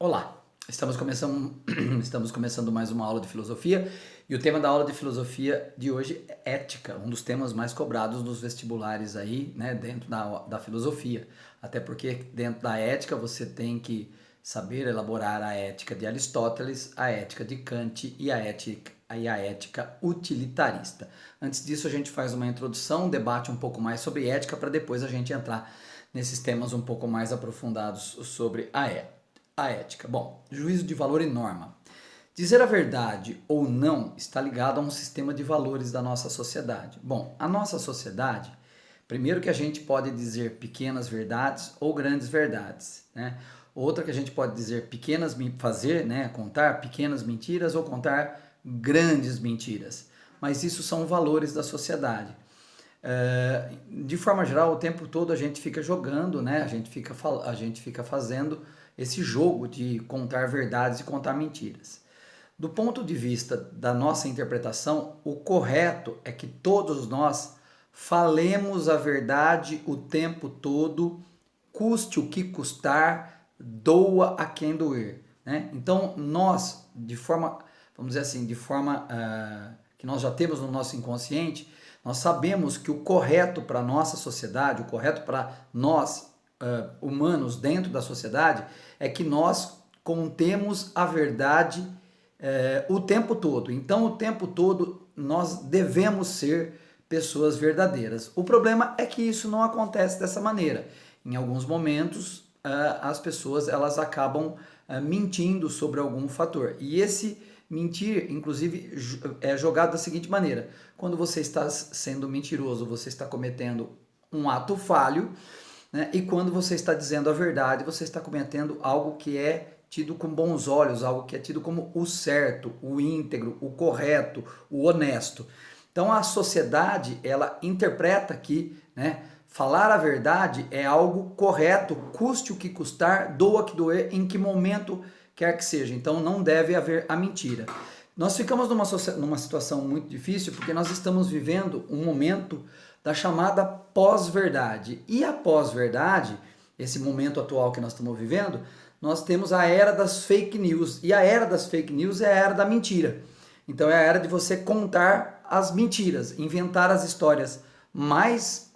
Olá, estamos começando mais uma aula de filosofia e o tema da aula de filosofia de hoje é ética, um dos temas mais cobrados nos vestibulares aí, né, dentro da filosofia. Até porque dentro da ética você tem que saber elaborar a ética de Aristóteles, a ética de Kant e a ética utilitarista. Antes disso a gente faz uma introdução, debate um pouco mais sobre ética para depois a gente entrar nesses temas um pouco mais aprofundados sobre a ética. A ética. Bom, juízo de valor e norma. Dizer a verdade ou não está ligado a um sistema de valores da nossa sociedade. Bom, a nossa sociedade, primeiro que a gente pode dizer pequenas verdades ou grandes verdades, né? Outra que a gente pode dizer contar pequenas mentiras ou contar grandes mentiras. Mas isso são valores da sociedade. De forma geral, o tempo todo a gente fica jogando, né? A gente fica fazendo esse jogo de contar verdades e contar mentiras. Do ponto de vista da nossa interpretação, o correto é que todos nós falemos a verdade o tempo todo, custe o que custar, doa a quem doer, né? Então nós, vamos dizer assim, que nós já temos no nosso inconsciente, nós sabemos que o correto para a nossa sociedade, o correto para nós humanos dentro da sociedade, é que nós contemos a verdade o tempo todo. Então, o tempo todo, nós devemos ser pessoas verdadeiras. O problema é que isso não acontece dessa maneira. Em alguns momentos, as pessoas elas acabam mentindo sobre algum fator. E esse mentir, inclusive, é jogado da seguinte maneira: quando você está sendo mentiroso, você está cometendo um ato falho, né? E quando você está dizendo a verdade, você está cometendo algo que é tido com bons olhos, algo que é tido como o certo, o íntegro, o correto, o honesto. Então a sociedade, ela interpreta que, né, falar a verdade é algo correto, custe o que custar, doa que doer, em que momento quer que seja. Então não deve haver a mentira. Nós ficamos numa situação muito difícil porque nós estamos vivendo um momento da chamada pós-verdade. E a pós-verdade, esse momento atual que nós estamos vivendo, nós temos a era das fake news. E a era das fake news é a era da mentira. Então é a era de você contar as mentiras, inventar as histórias mais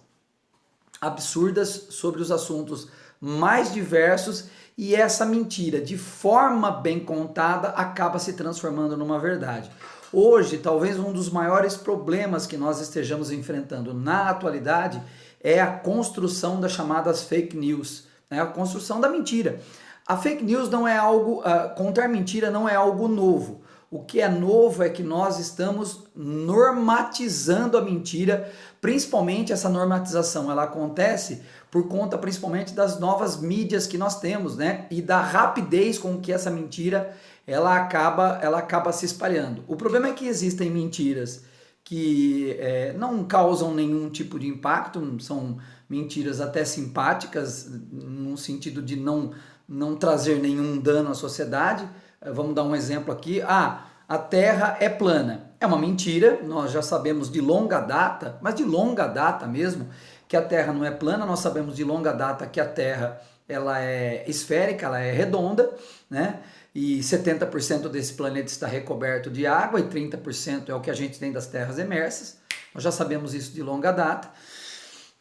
absurdas sobre os assuntos mais diversos, e essa mentira, de forma bem contada, acaba se transformando numa verdade. Hoje, talvez um dos maiores problemas que nós estejamos enfrentando na atualidade é a construção das chamadas fake news, né? A construção da mentira. A fake news não é algo, contar mentira não é algo novo. O que é novo é que nós estamos normatizando a mentira, principalmente essa normatização, ela acontece por conta principalmente das novas mídias que nós temos, né? E da rapidez com que essa mentira ela acaba se espalhando. O problema é que existem mentiras que não causam nenhum tipo de impacto, são mentiras até simpáticas, no sentido de não trazer nenhum dano à sociedade. Vamos dar um exemplo aqui. A Terra é plana. É uma mentira, nós já sabemos de longa data, mas de longa data mesmo, que a Terra não é plana. Nós sabemos de longa data que a Terra ela é esférica, ela é redonda, né? E 70% desse planeta está recoberto de água e 30% é o que a gente tem das terras emersas. Nós já sabemos isso de longa data.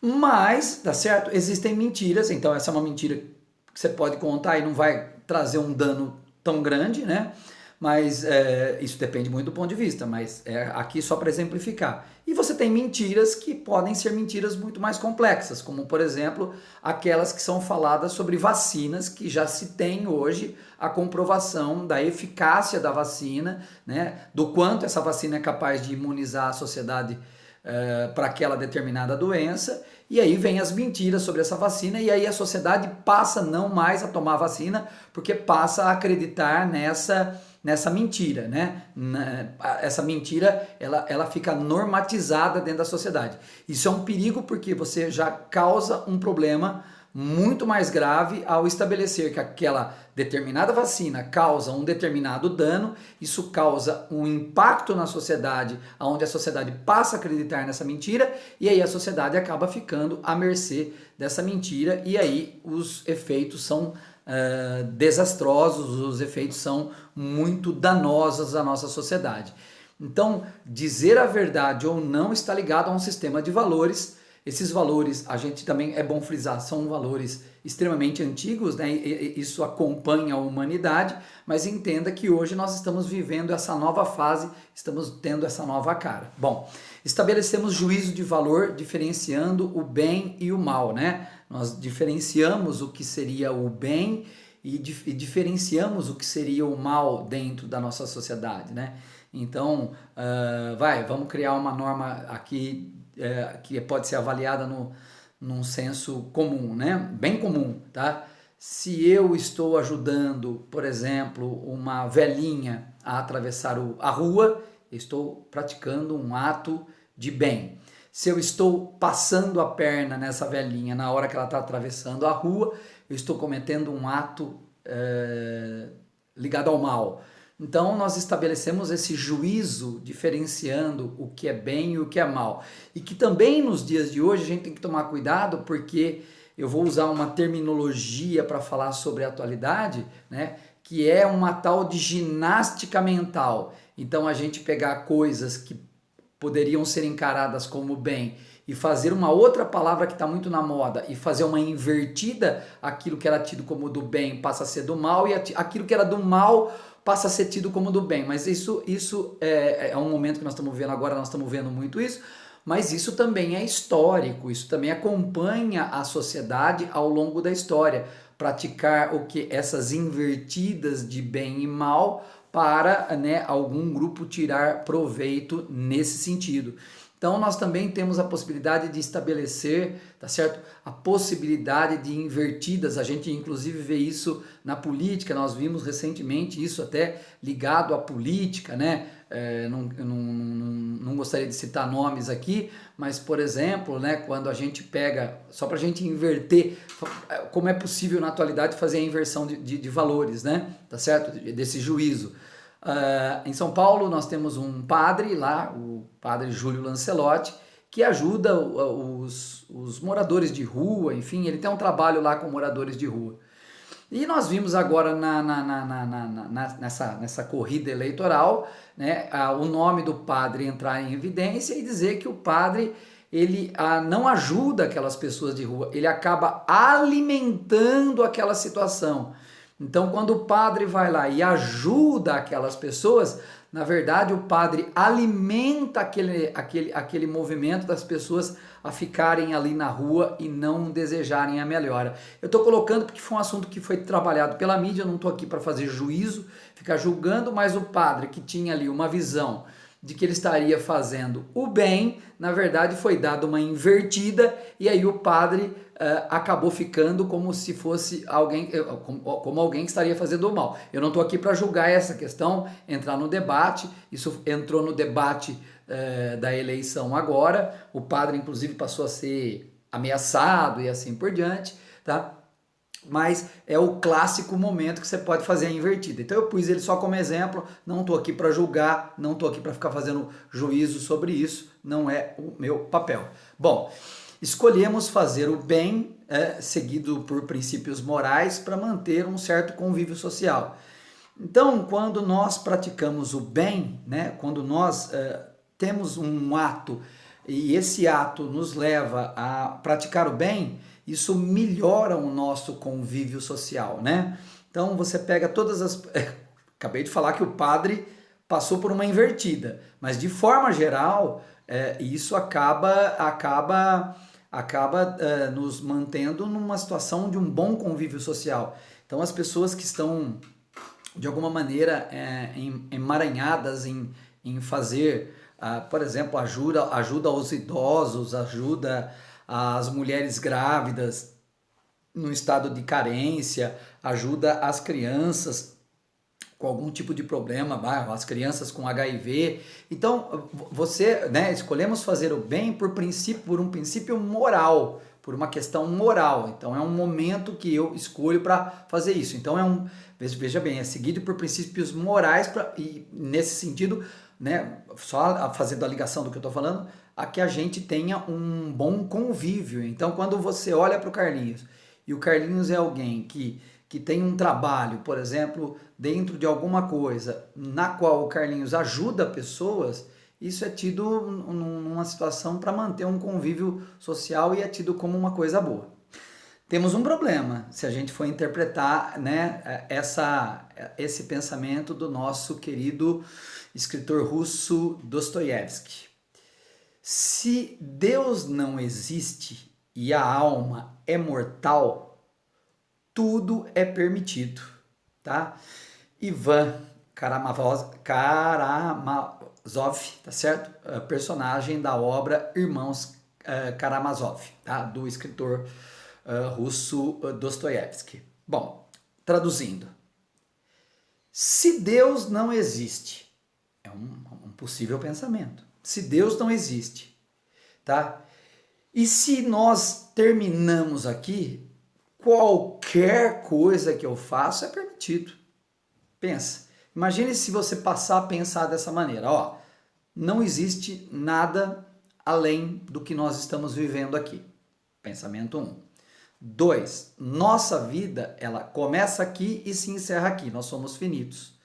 Mas, tá certo? Existem mentiras, então essa é uma mentira que você pode contar e não vai trazer um dano tão grande, né? Mas isso depende muito do ponto de vista, mas aqui só para exemplificar. E você tem mentiras que podem ser mentiras muito mais complexas, como por exemplo, aquelas que são faladas sobre vacinas, que já se tem hoje a comprovação da eficácia da vacina, né? Do quanto essa vacina é capaz de imunizar a sociedade para aquela determinada doença. E aí vem as mentiras sobre essa vacina, e aí a sociedade passa não mais a tomar vacina, porque passa a acreditar nessa mentira, né? Essa mentira, ela fica normatizada dentro da sociedade. Isso é um perigo porque você já causa um problema muito mais grave ao estabelecer que aquela determinada vacina causa um determinado dano. Isso causa um impacto na sociedade, onde a sociedade passa a acreditar nessa mentira, e aí a sociedade acaba ficando à mercê dessa mentira, e aí os efeitos são desastrosos, os efeitos são muito danosos à nossa sociedade. Então, dizer a verdade ou não está ligado a um sistema de valores. Esses valores, a gente também é bom frisar, são valores extremamente antigos, né? Isso acompanha a humanidade, mas entenda que hoje nós estamos vivendo essa nova fase, estamos tendo essa nova cara. Bom, estabelecemos juízo de valor diferenciando o bem e o mal, né? Nós diferenciamos o que seria o bem e diferenciamos o que seria o mal dentro da nossa sociedade, né? Então, vamos criar uma norma aqui que pode ser avaliada num senso comum, né? Bem comum, tá? Se eu estou ajudando, por exemplo, uma velhinha a atravessar a rua, eu estou praticando um ato de bem. Se eu estou passando a perna nessa velhinha na hora que ela está atravessando a rua, eu estou cometendo um ato ligado ao mal. Então nós estabelecemos esse juízo diferenciando o que é bem e o que é mal. E que também nos dias de hoje a gente tem que tomar cuidado, porque eu vou usar uma terminologia para falar sobre a atualidade, né, que é uma tal de ginástica mental. Então a gente pegar coisas que poderiam ser encaradas como bem e fazer uma outra palavra que está muito na moda e fazer uma invertida, aquilo que era tido como do bem passa a ser do mal e aquilo que era do mal passa a ser tido como do bem. Mas isso é um momento que nós estamos vendo agora, nós estamos vendo muito isso, mas isso também é histórico, isso também acompanha a sociedade ao longo da história. Praticar o que essas invertidas de bem e mal para, né, algum grupo tirar proveito nesse sentido. Então nós também temos a possibilidade de estabelecer, tá certo? A possibilidade de invertidas, a gente inclusive vê isso na política, nós vimos recentemente isso até ligado à política, né? Não gostaria de citar nomes aqui, mas por exemplo, né, quando a gente pega, só para a gente inverter, como é possível na atualidade fazer a inversão de valores, né? Tá certo? Desse juízo. Em São Paulo nós temos um padre lá, o padre Júlio Lancelotti, que ajuda os moradores de rua, enfim, ele tem um trabalho lá com moradores de rua. E nós vimos agora nessa corrida eleitoral, né, o nome do padre entrar em evidência e dizer que o padre ele não ajuda aquelas pessoas de rua, ele acaba alimentando aquela situação. Então, quando o padre vai lá e ajuda aquelas pessoas, na verdade o padre alimenta aquele movimento das pessoas a ficarem ali na rua e não desejarem a melhora. Eu estou colocando porque foi um assunto que foi trabalhado pela mídia, eu não estou aqui para fazer juízo, ficar julgando, mas o padre que tinha ali uma visão de que ele estaria fazendo o bem, na verdade foi dada uma invertida e aí o padre acabou ficando como se fosse alguém, como alguém que estaria fazendo o mal. Eu não estou aqui para julgar essa questão, entrar no debate, isso entrou no debate da eleição agora, o padre inclusive passou a ser ameaçado e assim por diante, tá? Mas é o clássico momento que você pode fazer a invertida. Então eu pus ele só como exemplo, não estou aqui para julgar, não estou aqui para ficar fazendo juízo sobre isso, não é o meu papel. Bom, escolhemos fazer o bem, seguido por princípios morais, para manter um certo convívio social. Então, quando nós praticamos o bem, né, quando nós temos um ato e esse ato nos leva a praticar o bem, isso melhora o nosso convívio social, né? Então você pega todas as... Acabei de falar que o padre passou por uma invertida, mas de forma geral, isso acaba nos mantendo numa situação de um bom convívio social. Então as pessoas que estão, de alguma maneira, emaranhadas em fazer, por exemplo, ajuda aos idosos, ajuda as mulheres grávidas no estado de carência, ajuda as crianças com algum tipo de problema, as crianças com HIV. Então, escolhemos fazer o bem por um princípio moral, por uma questão moral. Então, é um momento que eu escolho para fazer isso. Então, veja bem, é seguido por princípios morais e nesse sentido, né, só fazendo a ligação do que eu estou falando, a que a gente tenha um bom convívio. Então, quando você olha para o Carlinhos, e o Carlinhos é alguém que que tem um trabalho, por exemplo, dentro de alguma coisa na qual o Carlinhos ajuda pessoas, isso é tido numa situação para manter um convívio social e é tido como uma coisa boa. Temos um problema se a gente for interpretar, né, esse pensamento do nosso querido escritor russo Dostoiévski. Se Deus não existe e a alma é mortal, tudo é permitido, tá? Ivan Karamazov, tá certo? Personagem da obra Irmãos Karamazov, tá? Do escritor russo Dostoiévski. Bom, traduzindo. Se Deus não existe, é um possível pensamento. Se Deus não existe, tá? E se nós terminamos aqui, qualquer coisa que eu faço é permitido. Pensa. Imagine se você passar a pensar dessa maneira. Ó, não existe nada além do que nós estamos vivendo aqui. Pensamento 1. 2. Nossa vida, ela começa aqui e se encerra aqui. Nós somos finitos.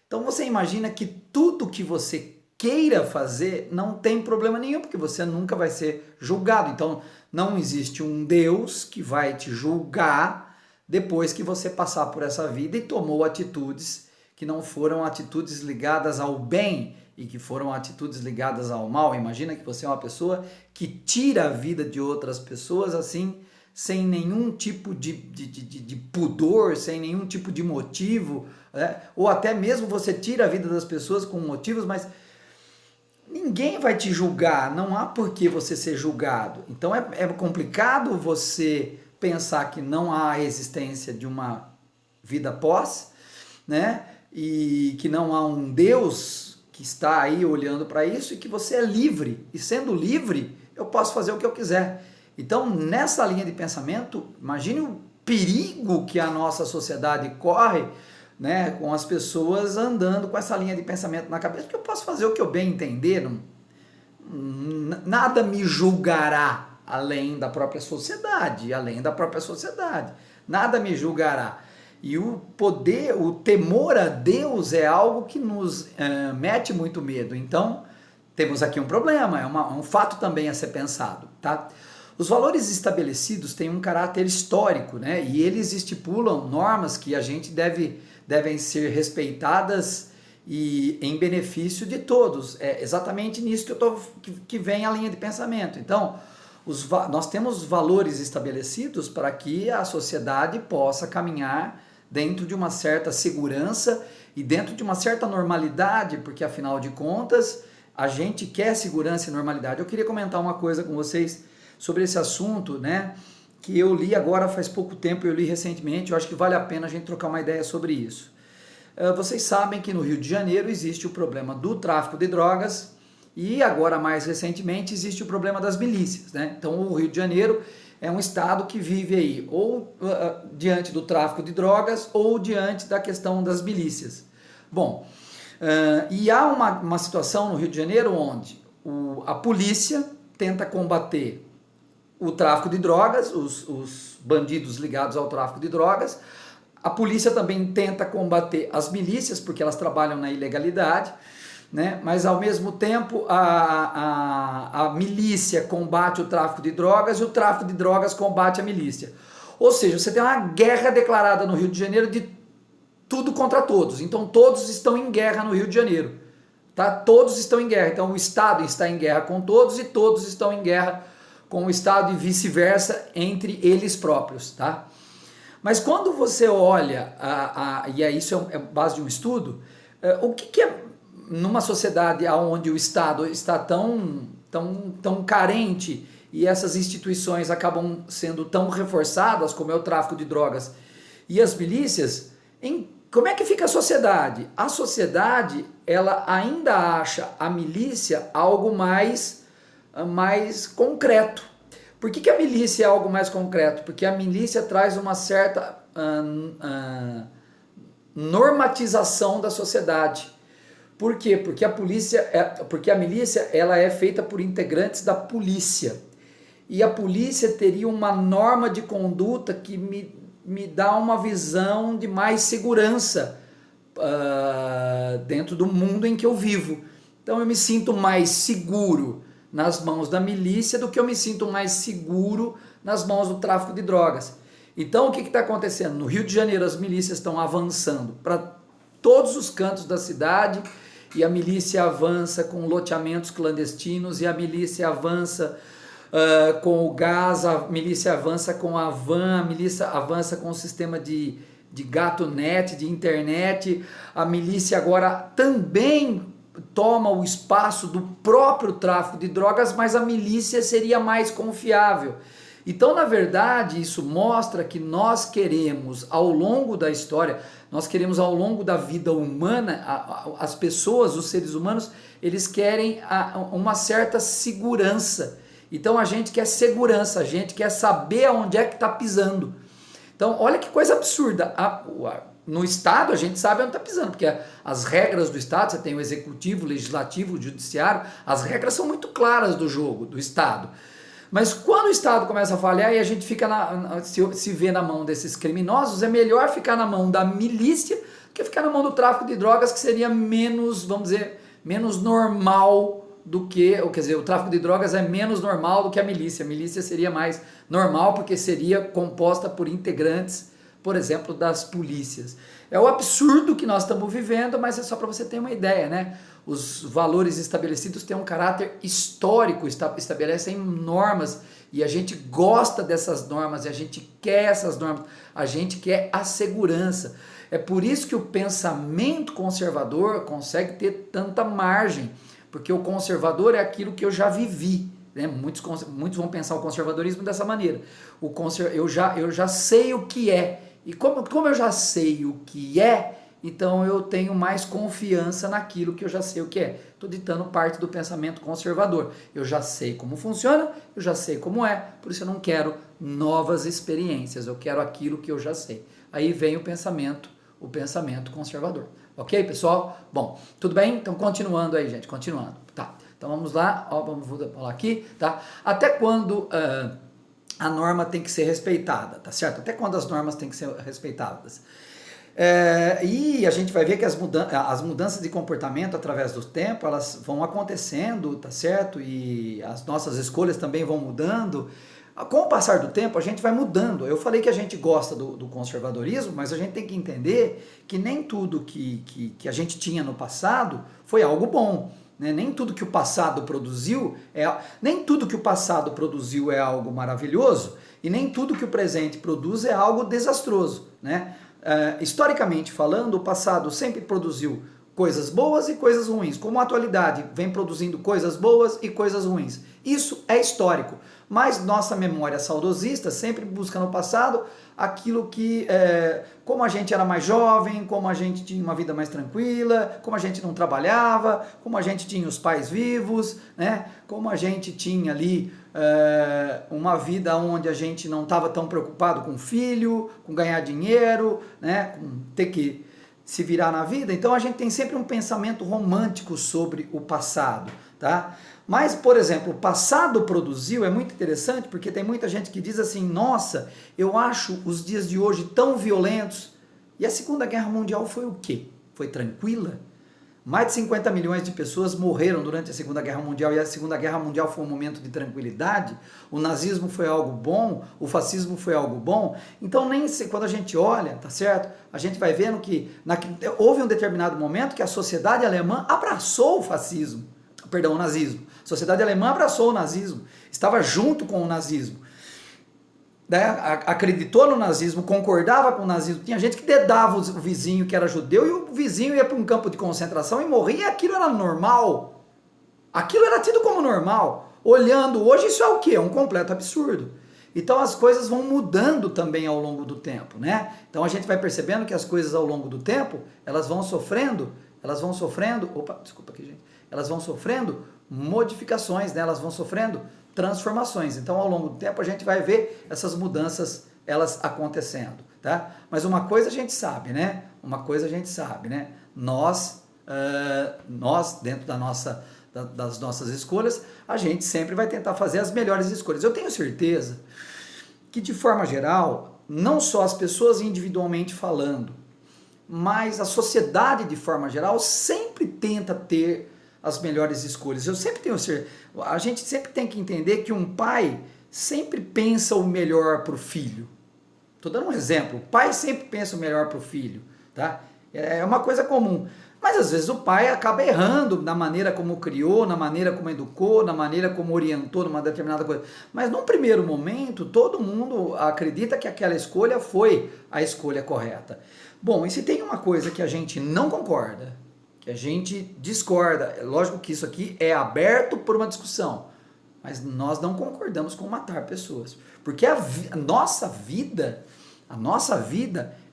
Então você imagina que tudo que você queira fazer não tem problema nenhum, porque você nunca vai ser julgado. Então não existe um Deus que vai te julgar depois que você passar por essa vida e tomou atitudes que não foram atitudes ligadas ao bem e que foram atitudes ligadas ao mal. Imagina que você é uma pessoa que tira a vida de outras pessoas assim, sem nenhum tipo de pudor, sem nenhum tipo de motivo, né? Ou até mesmo você tira a vida das pessoas com motivos, mas ninguém vai te julgar, não há por que você ser julgado. Então é complicado você pensar que não há a existência de uma vida após, né? E que não há um Deus que está aí olhando para isso e que você é livre. E sendo livre, eu posso fazer o que eu quiser. Então, nessa linha de pensamento, imagine o perigo que a nossa sociedade corre, né, com as pessoas andando com essa linha de pensamento na cabeça, porque eu posso fazer o que eu bem entender, nada me julgará além da própria sociedade, nada me julgará. E o poder, o temor a Deus é algo que nos mete muito medo. Então, temos aqui um problema, é um fato também a ser pensado, tá? Os valores estabelecidos têm um caráter histórico, né? E eles estipulam normas que a gente devem ser respeitadas e em benefício de todos. É exatamente nisso que vem a linha de pensamento. Então, nós temos valores estabelecidos para que a sociedade possa caminhar dentro de uma certa segurança e dentro de uma certa normalidade, porque afinal de contas, a gente quer segurança e normalidade. Eu queria comentar uma coisa com vocês sobre esse assunto, né, que eu li agora faz pouco tempo, eu li recentemente, eu acho que vale a pena a gente trocar uma ideia sobre isso. Vocês sabem que no Rio de Janeiro existe o problema do tráfico de drogas e agora mais recentemente existe o problema das milícias, né? Então o Rio de Janeiro é um estado que vive aí ou diante do tráfico de drogas ou diante da questão das milícias. Bom, e há uma situação no Rio de Janeiro onde a polícia tenta combater o tráfico de drogas, os bandidos ligados ao tráfico de drogas. A polícia também tenta combater as milícias, porque elas trabalham na ilegalidade, né? Mas ao mesmo tempo a milícia combate o tráfico de drogas e o tráfico de drogas combate a milícia. Ou seja, você tem uma guerra declarada no Rio de Janeiro de tudo contra todos. Então todos estão em guerra no Rio de Janeiro. Tá? Todos estão em guerra. Então o Estado está em guerra com todos e todos estão em guerra com o Estado e vice-versa entre eles próprios, tá? Mas quando você olha, e isso é base de um estudo, o que é numa sociedade onde o Estado está tão carente e essas instituições acabam sendo tão reforçadas, como é o tráfico de drogas e as milícias, como é que fica a sociedade? A sociedade, ela ainda acha a milícia algo mais concreto. Por que a milícia é algo mais concreto? Porque a milícia traz uma certa normatização da sociedade. Por quê? Porque a milícia ela é feita por integrantes da polícia. E a polícia teria uma norma de conduta que me dá uma visão de mais segurança dentro do mundo em que eu vivo. Então eu me sinto mais seguro nas mãos da milícia do que eu me sinto mais seguro nas mãos do tráfico de drogas. Então o que está acontecendo? No Rio de Janeiro as milícias estão avançando para todos os cantos da cidade, e a milícia avança com loteamentos clandestinos, e a milícia avança com o gás, a milícia avança com a van, a milícia avança com o sistema de gato net, de internet. A milícia agora também toma o espaço do próprio tráfico de drogas, mas a milícia seria mais confiável. Então, na verdade, isso mostra que nós queremos, ao longo da história, nós queremos ao longo da vida humana, as pessoas, os seres humanos, eles querem uma certa segurança. Então a gente quer segurança, a gente quer saber aonde é que está pisando. Então, olha que coisa absurda. No Estado, a gente sabe onde está pisando, porque as regras do Estado, você tem o Executivo, o Legislativo, o Judiciário, as regras são muito claras do jogo, do Estado. Mas quando o Estado começa a falhar e a gente fica se vê na mão desses criminosos, é melhor ficar na mão da milícia que ficar na mão do tráfico de drogas, que seria menos, vamos dizer, menos normal do que, quer dizer, o tráfico de drogas é menos normal do que a milícia. A milícia seria mais normal porque seria composta por integrantes, por exemplo, das polícias. É o absurdo que nós estamos vivendo, mas é só para você ter uma ideia, né? Os valores estabelecidos têm um caráter histórico, estabelecem normas, e a gente gosta dessas normas, e a gente quer essas normas, a gente quer a segurança. É por isso que o pensamento conservador consegue ter tanta margem, porque o conservador é aquilo que eu já vivi, né? Muitos vão pensar o conservadorismo dessa maneira. Eu já sei o que é, e como eu já sei o que é, então eu tenho mais confiança naquilo que eu já sei o que é. Estou ditando parte do pensamento conservador. Eu já sei como funciona, eu já sei como é, por isso eu não quero novas experiências, eu quero aquilo que eu já sei. Aí vem o pensamento conservador. Ok, pessoal? Bom, tudo bem? Então, continuando aí, gente, continuando. Tá, então vamos lá, vamos falar aqui, tá? Até quando a norma tem que ser respeitada, tá certo? Até quando as normas têm que ser respeitadas? E a gente vai ver que as mudanças de comportamento através do tempo, elas vão acontecendo, tá certo? E as nossas escolhas também vão mudando. Com o passar do tempo, a gente vai mudando. Eu falei que a gente gosta do conservadorismo, mas a gente tem que entender que nem tudo que a gente tinha no passado foi algo bom. Né? Nem tudo que o passado produziu é algo maravilhoso, e nem tudo que o presente produz é algo desastroso. Né? Historicamente falando, o passado sempre produziu coisas boas e coisas ruins, como a atualidade vem produzindo coisas boas e coisas ruins. Isso é histórico, mas nossa memória saudosista sempre busca no passado aquilo que, como a gente era mais jovem, como a gente tinha uma vida mais tranquila, como a gente não trabalhava, como a gente tinha os pais vivos, né? Como a gente tinha ali uma vida onde a gente não estava tão preocupado com o filho, com ganhar dinheiro, né? Com ter que se virar na vida. Então a gente tem sempre um pensamento romântico sobre o passado, tá? Mas, por exemplo, o passado produziu, é muito interessante, porque tem muita gente que diz assim, nossa, eu acho os dias de hoje tão violentos. E a Segunda Guerra Mundial foi o quê? Foi tranquila? Mais de 50 milhões de pessoas morreram durante a Segunda Guerra Mundial, e a Segunda Guerra Mundial foi um momento de tranquilidade. O nazismo foi algo bom, o fascismo foi algo bom. Então, quando a gente olha, tá certo? A gente vai vendo que houve um determinado momento que a sociedade alemã abraçou o nazismo. A sociedade alemã abraçou o nazismo, estava junto com o nazismo. Né? Acreditou no nazismo, concordava com o nazismo. Tinha gente que dedava o vizinho que era judeu, e o vizinho ia para um campo de concentração e morria, e aquilo era normal. Aquilo era tido como normal. Olhando hoje, isso é o quê? É um completo absurdo. Então as coisas vão mudando também ao longo do tempo, né? Então a gente vai percebendo que as coisas ao longo do tempo, elas vão sofrendo, elas vão sofrendo modificações, né? Elas vão sofrendo transformações. Então, ao longo do tempo, a gente vai ver essas mudanças, elas acontecendo, tá? Mas uma coisa a gente sabe, né? Nós, dentro das nossas escolhas, a gente sempre vai tentar fazer as melhores escolhas. Eu tenho certeza que, de forma geral, não só as pessoas individualmente falando, mas a sociedade de forma geral sempre tenta ter as melhores escolhas. A gente sempre tem que entender que um pai sempre pensa o melhor para o filho. Estou dando um exemplo. O pai sempre pensa o melhor para o filho, tá? É uma coisa comum. Mas às vezes o pai acaba errando na maneira como criou, na maneira como educou, na maneira como orientou numa determinada coisa. Mas num primeiro momento, todo mundo acredita que aquela escolha foi a escolha correta. Bom, e se tem uma coisa que a gente não concorda, que a gente discorda, é lógico que isso aqui é aberto por uma discussão, mas nós não concordamos com matar pessoas. Porque a nossa vida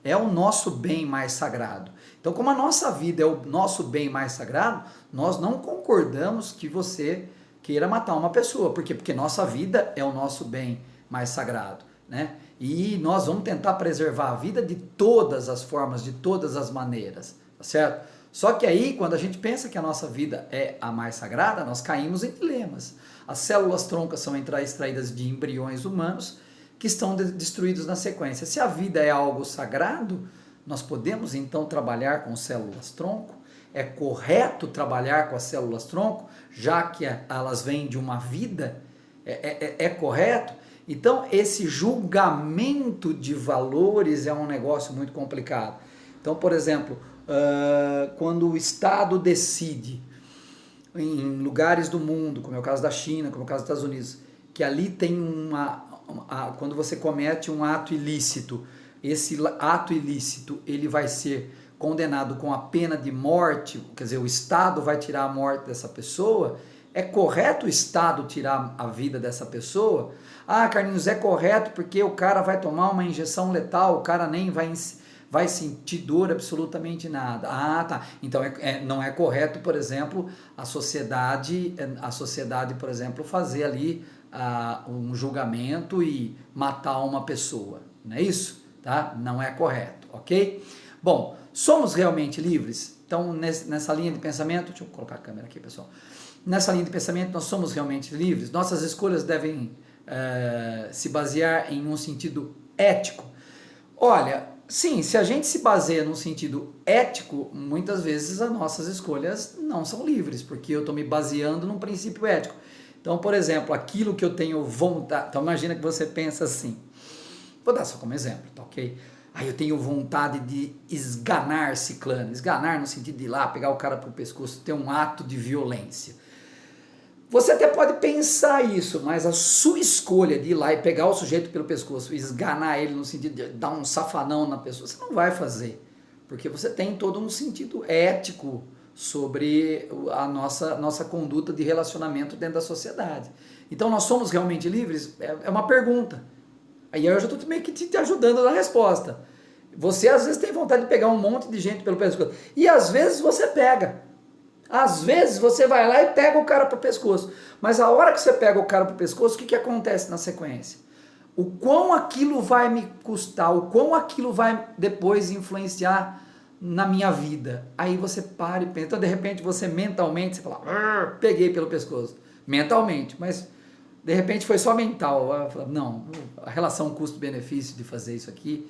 é o nosso bem mais sagrado. Então, como a nossa vida é o nosso bem mais sagrado, nós não concordamos que você queira matar uma pessoa. Por quê? Porque nossa vida é o nosso bem mais sagrado, né? E nós vamos tentar preservar a vida de todas as formas, de todas as maneiras, tá certo? Só que aí, quando a gente pensa que a nossa vida é a mais sagrada, nós caímos em dilemas. As células troncas são extraídas de embriões humanos que estão destruídos na sequência. Se a vida é algo sagrado, nós podemos então trabalhar com células tronco? É correto trabalhar com as células tronco, já que elas vêm de uma vida? É correto? Então, esse julgamento de valores é um negócio muito complicado. Então, por exemplo, quando o Estado decide, em lugares do mundo, como é o caso da China, como é o caso dos Estados Unidos, que ali tem quando você comete um ato ilícito, esse ato ilícito ele vai ser condenado com a pena de morte, quer dizer, o Estado vai tirar a morte dessa pessoa. É correto o Estado tirar a vida dessa pessoa? Ah, Carlinhos, é correto porque o cara vai tomar uma injeção letal, o cara nem vai sentir dor absolutamente nada. Ah, tá. Então não é correto, por exemplo, a sociedade, por exemplo, fazer ali um julgamento e matar uma pessoa. Não é isso? Tá? Não é correto, ok? Bom, somos realmente livres? Então, nessa linha de pensamento, deixa eu colocar a câmera aqui, pessoal. Nessa linha de pensamento, nós somos realmente livres? Nossas escolhas devem se basear em um sentido ético? Olha, sim, se a gente se baseia num sentido ético, muitas vezes as nossas escolhas não são livres, porque eu estou me baseando num princípio ético. Então, por exemplo, aquilo que eu tenho vontade... Então, imagina que você pensa assim. Vou dar só como exemplo, tá ok? Aí eu tenho vontade de esganar ciclano. Esganar no sentido de ir lá, pegar o cara pro pescoço, ter um ato de violência. Você até pode pensar isso, mas a sua escolha de ir lá e pegar o sujeito pelo pescoço e esganar ele no sentido de dar um safanão na pessoa, você não vai fazer. Porque você tem todo um sentido ético sobre a nossa conduta de relacionamento dentro da sociedade. Então, nós somos realmente livres? É uma pergunta. Aí eu já estou meio que te ajudando na resposta. Você às vezes tem vontade de pegar um monte de gente pelo pescoço. E às vezes você pega. Às vezes você vai lá e pega o cara pro pescoço. Mas a hora que você pega o cara pro pescoço, o que acontece na sequência? O quão aquilo vai me custar, o quão aquilo vai depois influenciar na minha vida. Aí você para e pensa. Então de repente você mentalmente, você fala, peguei pelo pescoço. Mentalmente, mas... De repente foi só mental. Não, a relação custo-benefício de fazer isso aqui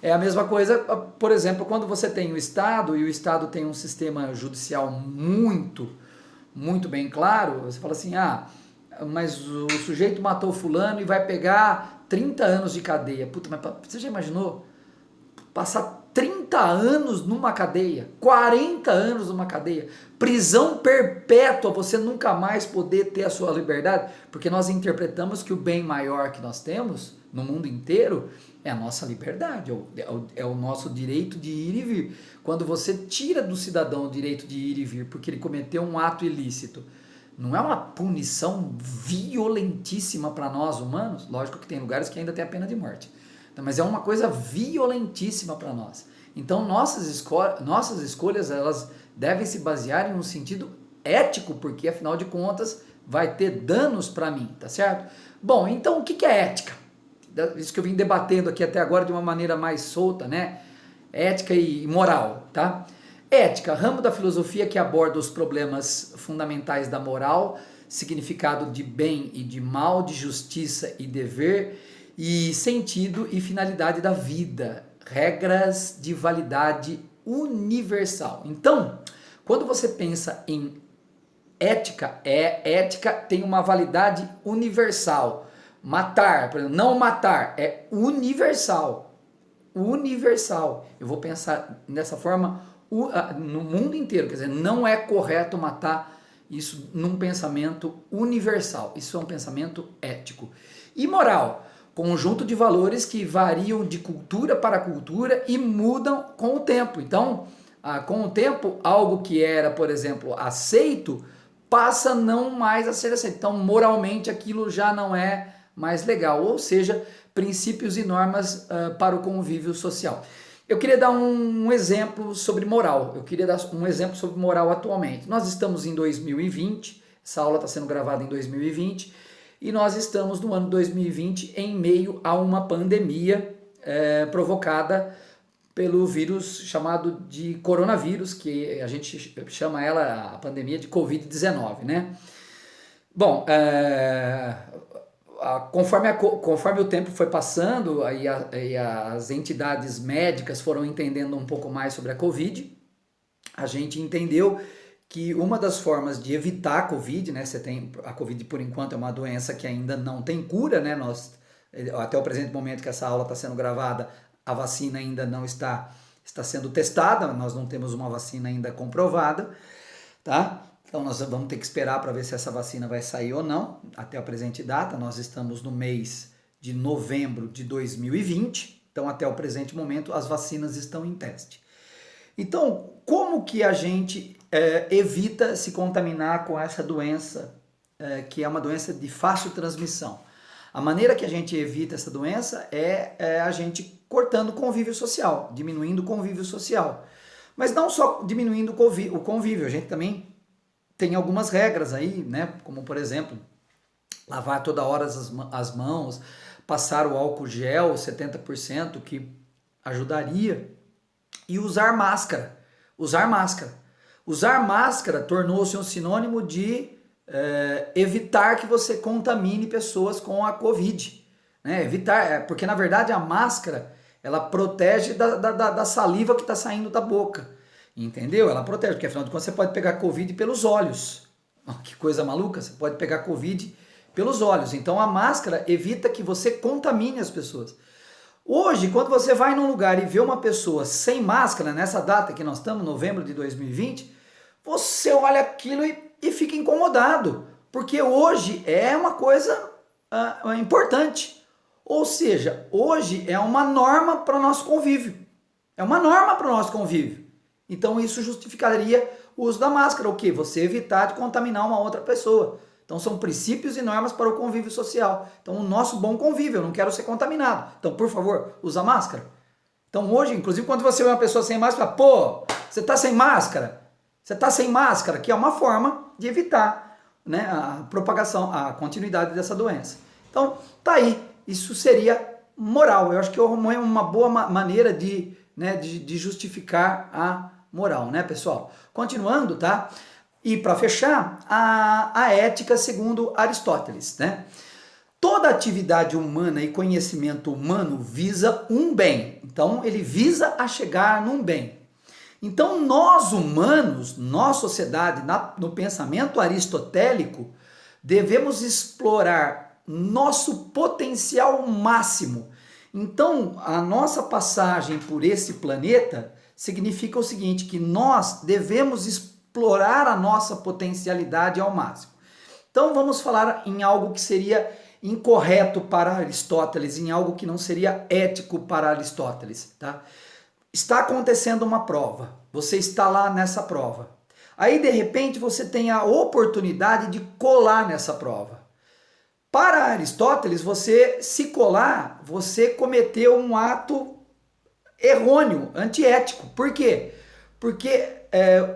é a mesma coisa, por exemplo, quando você tem o Estado e o Estado tem um sistema judicial muito, muito bem claro, você fala assim, mas o sujeito matou fulano e vai pegar 30 anos de cadeia. Puta, mas você já imaginou? Passar 30 anos numa cadeia, 40 anos numa cadeia, prisão perpétua, você nunca mais poder ter a sua liberdade, porque nós interpretamos que o bem maior que nós temos no mundo inteiro é a nossa liberdade, é o nosso direito de ir e vir. Quando você tira do cidadão o direito de ir e vir porque ele cometeu um ato ilícito, não é uma punição violentíssima para nós humanos? Lógico que tem lugares que ainda tem a pena de morte. Mas é uma coisa violentíssima para nós. Então nossas escolhas elas devem se basear em um sentido ético, porque afinal de contas vai ter danos para mim, tá certo? Bom, então o que é ética? Isso que eu vim debatendo aqui até agora de uma maneira mais solta, né? Ética e moral, tá? Ética, ramo da filosofia que aborda os problemas fundamentais da moral, significado de bem e de mal, de justiça e dever, e sentido e finalidade da vida, regras de validade universal. Então, quando você pensa em ética tem uma validade universal. Matar, por exemplo, não matar é universal. Universal. Eu vou pensar dessa forma no mundo inteiro, quer dizer, não é correto matar isso num pensamento universal. Isso é um pensamento ético. E moral, conjunto de valores que variam de cultura para cultura e mudam com o tempo. Então, com o tempo, algo que era, por exemplo, aceito, passa não mais a ser aceito. Então, moralmente, aquilo já não é mais legal. Ou seja, princípios e normas para o convívio social. Eu queria dar um exemplo sobre moral. Eu queria dar um exemplo sobre moral atualmente. Nós estamos em 2020, essa aula está sendo gravada em 2020, e nós estamos no ano 2020 em meio a uma pandemia provocada pelo vírus chamado de coronavírus, que a gente chama ela, a pandemia de Covid-19, né? Bom, conforme o tempo foi passando e as entidades médicas foram entendendo um pouco mais sobre a Covid, a gente entendeu que uma das formas de evitar a Covid, né? A Covid, por enquanto, é uma doença que ainda não tem cura, né? Até o presente momento que essa aula está sendo gravada, a vacina ainda não está sendo testada, nós não temos uma vacina ainda comprovada, tá? Então nós vamos ter que esperar para ver se essa vacina vai sair ou não, até a presente data. Nós estamos no mês de novembro de 2020, então até o presente momento as vacinas estão em teste. Então, como que a gente evita se contaminar com essa doença, que é uma doença de fácil transmissão? A maneira que a gente evita essa doença é a gente cortando o convívio social, diminuindo o convívio social. Mas não só diminuindo o convívio, a gente também tem algumas regras aí, né? Como, por exemplo, lavar toda hora as mãos, passar o álcool gel 70%, que ajudaria, e usar máscara. Usar máscara tornou-se um sinônimo de evitar que você contamine pessoas com a Covid. Né? Evitar, porque na verdade a máscara, ela protege da saliva que está saindo da boca. Entendeu? Ela protege, porque afinal de contas você pode pegar Covid pelos olhos. Que coisa maluca, você pode pegar Covid pelos olhos. Então a máscara evita que você contamine as pessoas. Hoje, quando você vai num lugar e vê uma pessoa sem máscara, nessa data que nós estamos, novembro de 2020, você olha aquilo e fica incomodado, porque hoje é uma coisa importante. Ou seja, hoje é uma norma para o nosso convívio. É uma norma para o nosso convívio. Então isso justificaria o uso da máscara, o quê? Você evitar de contaminar uma outra pessoa. Então são princípios e normas para o convívio social. Então o nosso bom convívio, eu não quero ser contaminado. Então, por favor, usa máscara. Então hoje, inclusive, quando você vê uma pessoa sem máscara, pô, você está sem máscara? Você está sem máscara, que é uma forma de evitar, né, a propagação, a continuidade dessa doença. Então, tá aí. Isso seria moral. Eu acho que é uma boa maneira de justificar a moral, né, pessoal? Continuando, tá? E para fechar, a ética segundo Aristóteles, né? Toda atividade humana e conhecimento humano visa um bem. Então, ele visa a chegar num bem. Então, nós humanos, nossa sociedade, no pensamento aristotélico, devemos explorar nosso potencial máximo. Então, a nossa passagem por esse planeta significa o seguinte, que nós devemos explorar a nossa potencialidade ao máximo. Então, vamos falar em algo que seria incorreto para Aristóteles, em algo que não seria ético para Aristóteles, tá? Está acontecendo uma prova, você está lá nessa prova. Aí, de repente, você tem a oportunidade de colar nessa prova. Para Aristóteles, você se colar, você cometeu um ato errôneo, antiético. Por quê? Porque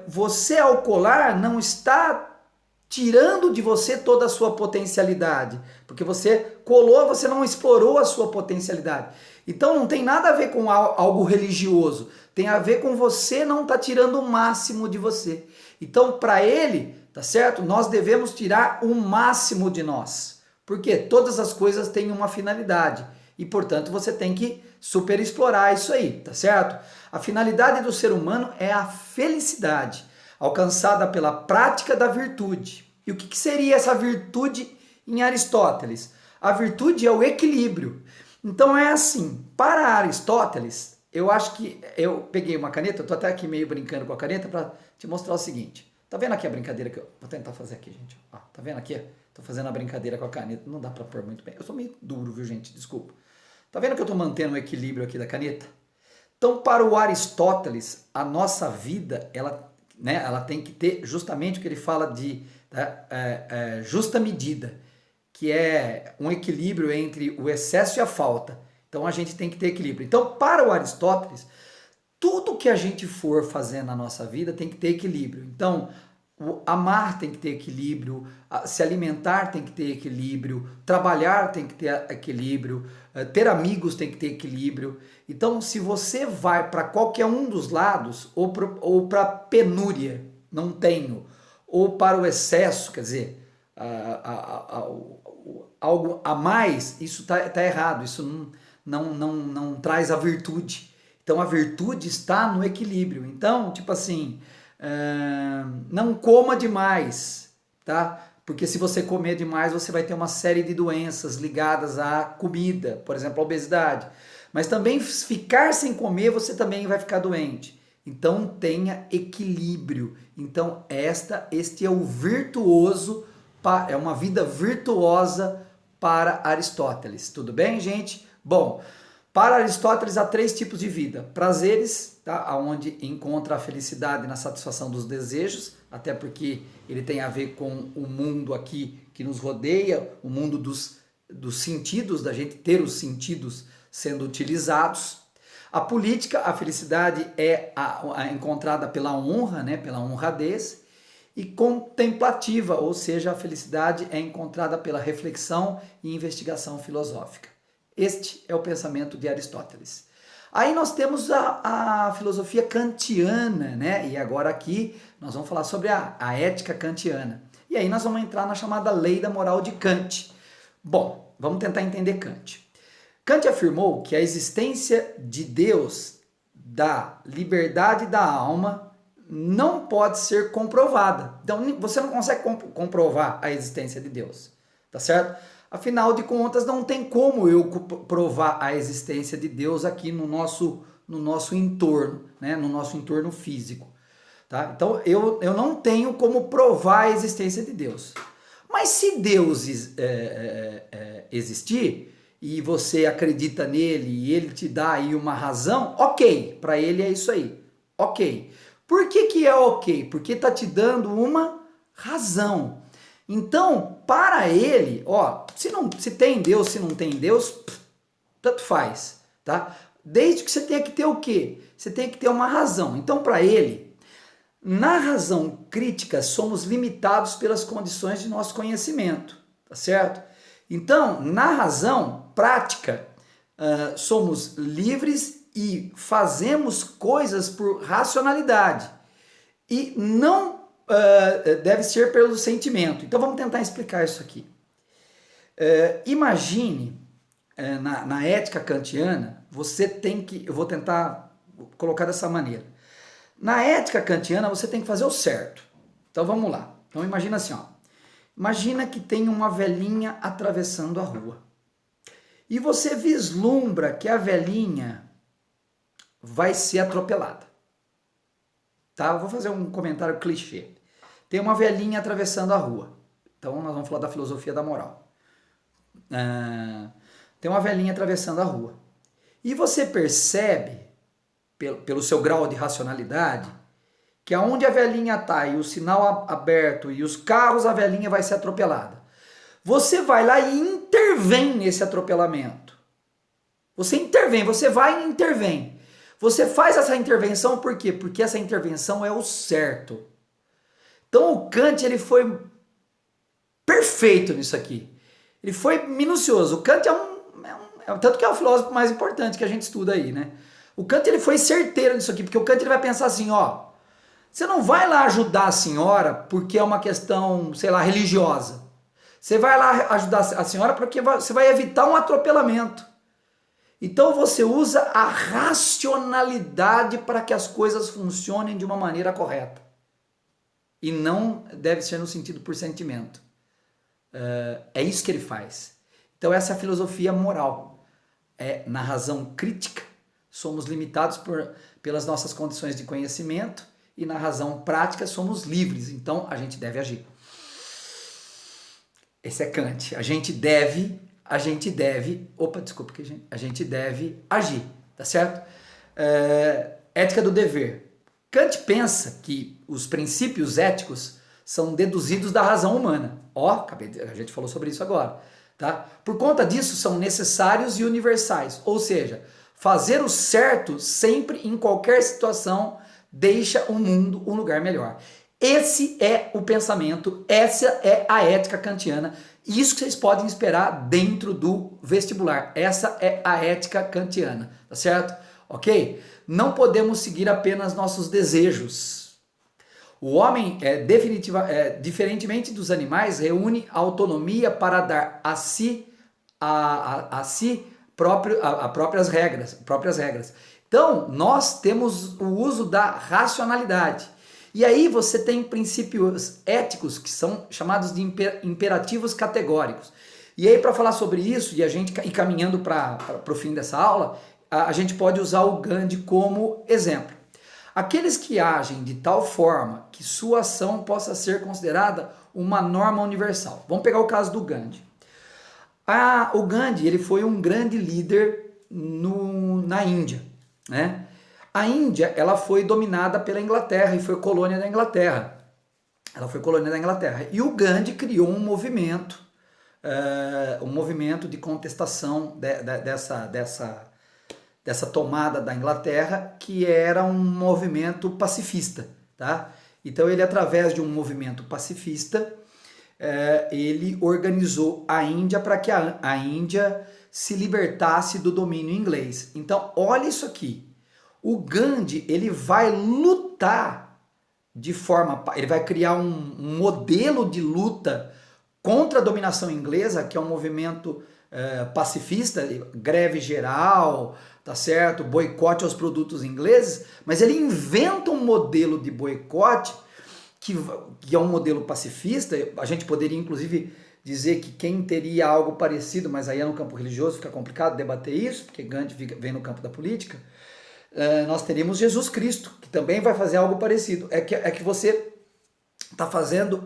você, ao colar, não está tirando de você toda a sua potencialidade. Porque você colou, você não explorou a sua potencialidade. Então não tem nada a ver com algo religioso. Tem a ver com você não estar tirando o máximo de você. Então, para ele, tá certo? Nós devemos tirar o máximo de nós. Porque todas as coisas têm uma finalidade. e, portanto, você tem que super explorar isso aí, tá certo? A finalidade do ser humano é a felicidade, alcançada pela prática da virtude. E o que seria essa virtude em Aristóteles? A virtude é o equilíbrio. Então é assim, para Aristóteles, eu acho que eu peguei uma caneta, eu tô até aqui meio brincando com a caneta para te mostrar o seguinte. Tá vendo aqui a brincadeira que eu vou tentar fazer aqui, gente? Ó, tá vendo aqui? Tô fazendo a brincadeira com a caneta, não dá para pôr muito bem. Eu sou meio duro, viu, gente? Desculpa. Tá vendo que eu tô mantendo o equilíbrio aqui da caneta? Então, para o Aristóteles, a nossa vida, ela tem que ter justamente o que ele fala de justa medida, que é um equilíbrio entre o excesso e a falta. Então, a gente tem que ter equilíbrio. Então, para o Aristóteles, tudo que a gente for fazer na nossa vida tem que ter equilíbrio. Então, amar tem que ter equilíbrio, se alimentar tem que ter equilíbrio, trabalhar tem que ter equilíbrio, ter amigos tem que ter equilíbrio. Então, se você vai para qualquer um dos lados, ou para penúria, não tenho, ou para o excesso, quer dizer, algo a mais, isso tá errado, isso não traz a virtude. Então, a virtude está no equilíbrio. Então, tipo assim, não coma demais, tá? Porque se você comer demais, você vai ter uma série de doenças ligadas à comida, por exemplo, a obesidade. Mas também ficar sem comer, você também vai ficar doente. Então tenha equilíbrio. Então este é o virtuoso, é uma vida virtuosa para Aristóteles. Tudo bem, gente? Bom, para Aristóteles há 3 tipos de vida. Prazeres, tá? Onde encontra a felicidade na satisfação dos desejos, até porque ele tem a ver com o mundo aqui que nos rodeia, o mundo dos sentidos, da gente ter os sentidos sendo utilizados. A política, a felicidade é encontrada pela honra, né? Pela honradez. E contemplativa, ou seja, a felicidade é encontrada pela reflexão e investigação filosófica. Este é o pensamento de Aristóteles. Aí nós temos a filosofia kantiana, né? E agora aqui nós vamos falar sobre a ética kantiana. E aí nós vamos entrar na chamada lei da moral de Kant. Bom, vamos tentar entender Kant. Kant afirmou que a existência de Deus, da liberdade da alma, não pode ser comprovada. Então você não consegue comprovar a existência de Deus, tá certo? Afinal de contas, não tem como eu provar a existência de Deus aqui no nosso entorno, né? No nosso entorno físico. Tá? Então, eu não tenho como provar a existência de Deus. Mas se Deus existir, e você acredita nele, e ele te dá aí uma razão, ok, para ele é isso aí, ok. Por que é ok? Porque está te dando uma razão. Então, para ele, ó, se tem Deus, se não tem Deus, tanto faz, tá? Desde que você tenha que ter o quê? Você tem que ter uma razão. Então, para ele, na razão crítica, somos limitados pelas condições de nosso conhecimento, tá certo? Então, na razão prática, somos livres e fazemos coisas por racionalidade. E não deve ser pelo sentimento. Então vamos tentar explicar isso aqui. Imagine, na ética kantiana, você tem que... Eu vou tentar colocar dessa maneira. Na ética kantiana, você tem que fazer o certo. Então vamos lá. Então imagina assim, ó. Imagina que tem uma velhinha atravessando a rua. E você vislumbra que a velhinha vai ser atropelada. Tá? Eu vou fazer um comentário clichê. Tem uma velhinha atravessando a rua. Então nós vamos falar da filosofia da moral. Tem uma velhinha atravessando a rua. E você percebe, pelo seu grau de racionalidade, que aonde a velhinha está e o sinal aberto e os carros, a velhinha vai ser atropelada. Você vai lá e intervém nesse atropelamento. Você intervém, você vai e intervém. Você faz essa intervenção por quê? Porque essa intervenção é o certo. Então o Kant ele foi perfeito nisso aqui. Ele foi minucioso. O Kant tanto que é o filósofo mais importante que a gente estuda aí, né? O Kant ele foi certeiro nisso aqui, porque o Kant ele vai pensar assim, ó, você não vai lá ajudar a senhora porque é uma questão, sei lá, religiosa. Você vai lá ajudar a senhora porque você vai evitar um atropelamento. Então você usa a racionalidade para que as coisas funcionem de uma maneira correta. E não deve ser no sentido por sentimento. É isso que ele faz. Então essa é a filosofia moral. Na razão crítica, somos limitados pelas nossas condições de conhecimento, e na razão prática somos livres. Então a gente deve agir. Esse é Kant. A gente deve agir, tá certo? Ética do dever. Kant pensa que os princípios éticos são deduzidos da razão humana. A gente falou sobre isso agora, tá? Por conta disso, são necessários e universais. Ou seja, fazer o certo sempre, em qualquer situação, deixa o mundo um lugar melhor. Esse é o pensamento, essa é a ética kantiana. Isso que vocês podem esperar dentro do vestibular. Essa é a ética kantiana, tá certo? Ok? Não podemos seguir apenas nossos desejos. O homem, diferentemente dos animais, reúne autonomia para dar a si próprias regras. Então, nós temos o uso da racionalidade. E aí você tem princípios éticos que são chamados de imperativos categóricos. E aí, para falar sobre isso, e a gente ir caminhando para o fim dessa aula, a gente pode usar o Gandhi como exemplo. Aqueles que agem de tal forma que sua ação possa ser considerada uma norma universal. Vamos pegar o caso do Gandhi. O Gandhi, ele foi um grande líder na Índia, né? A Índia, ela foi dominada pela Inglaterra e foi colônia da Inglaterra. E o Gandhi criou um movimento de contestação dessa tomada da Inglaterra, que era um movimento pacifista, tá? Então ele, através de um movimento pacifista, ele organizou a Índia para que a Índia se libertasse do domínio inglês. Então, olha isso aqui. O Gandhi, ele vai lutar ele vai criar um modelo de luta contra a dominação inglesa, que é um movimento pacifista, greve geral, tá certo? Boicote aos produtos ingleses, mas ele inventa um modelo de boicote que é um modelo pacifista. A gente poderia, inclusive, dizer que quem teria algo parecido, mas aí é no campo religioso, fica complicado debater isso, porque Gandhi vem no campo da política. Nós teríamos Jesus Cristo, que também vai fazer algo parecido. É que você está fazendo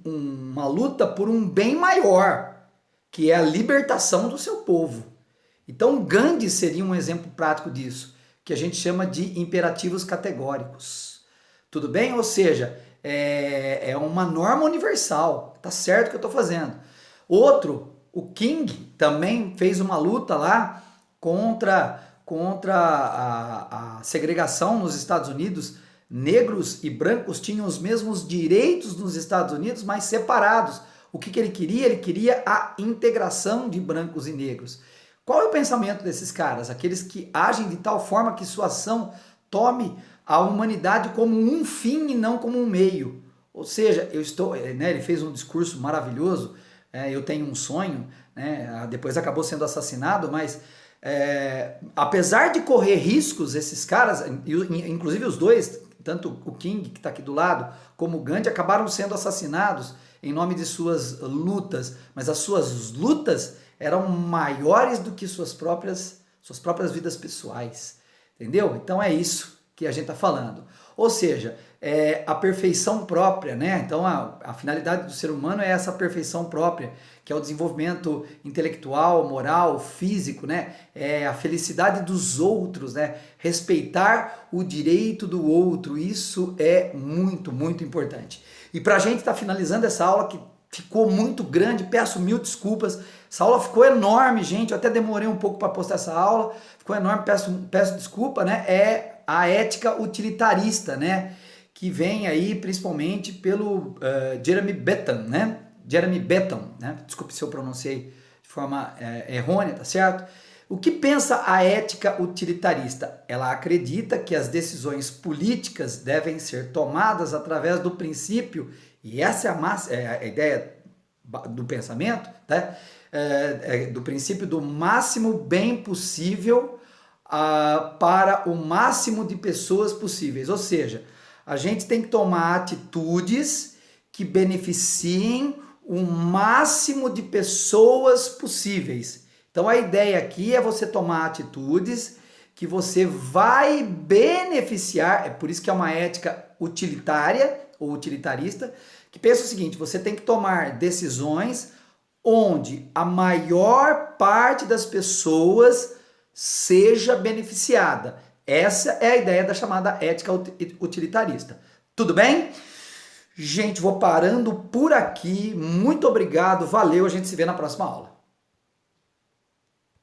uma luta por um bem maior, que é a libertação do seu povo. Então Gandhi seria um exemplo prático disso, que a gente chama de imperativos categóricos. Tudo bem? Ou seja, é uma norma universal. Tá certo o que eu estou fazendo. Outro, o King, também fez uma luta lá contra a segregação nos Estados Unidos. Negros e brancos tinham os mesmos direitos nos Estados Unidos, mas separados. O que ele queria? Ele queria a integração de brancos e negros. Qual é o pensamento desses caras? Aqueles que agem de tal forma que sua ação tome a humanidade como um fim e não como um meio. Ou seja, ele fez um discurso maravilhoso, eu tenho um sonho, né, depois acabou sendo assassinado, mas apesar de correr riscos, esses caras, inclusive os dois, tanto o King, que está aqui do lado, como o Gandhi, acabaram sendo assassinados em nome de suas lutas, mas as suas lutas eram maiores do que suas próprias vidas pessoais, entendeu? Então é isso que a gente está falando. Ou seja, a perfeição própria, né? Então a finalidade do ser humano é essa perfeição própria, que é o desenvolvimento intelectual, moral, físico, né? É a felicidade dos outros, né? Respeitar o direito do outro, isso é muito, muito importante. E para a gente estar finalizando essa aula, que ficou muito grande, peço mil desculpas. Essa aula ficou enorme, gente. Eu até demorei um pouco para postar essa aula. Ficou enorme, peço desculpa, né? É a ética utilitarista, né? Que vem aí principalmente pelo Jeremy Bentham, né? Desculpe se eu pronunciei de forma errônea, tá certo? O que pensa a ética utilitarista? Ela acredita que as decisões políticas devem ser tomadas através do princípio, e essa é a ideia do pensamento, tá? do princípio do máximo bem possível para o máximo de pessoas possíveis. Ou seja, a gente tem que tomar atitudes que beneficiem o máximo de pessoas possíveis. Então a ideia aqui é você tomar atitudes que você vai beneficiar, é por isso que é uma ética utilitária ou utilitarista, que pensa o seguinte: você tem que tomar decisões onde a maior parte das pessoas seja beneficiada. Essa é a ideia da chamada ética utilitarista. Tudo bem? Gente, vou parando por aqui. Muito obrigado, valeu, a gente se vê na próxima aula.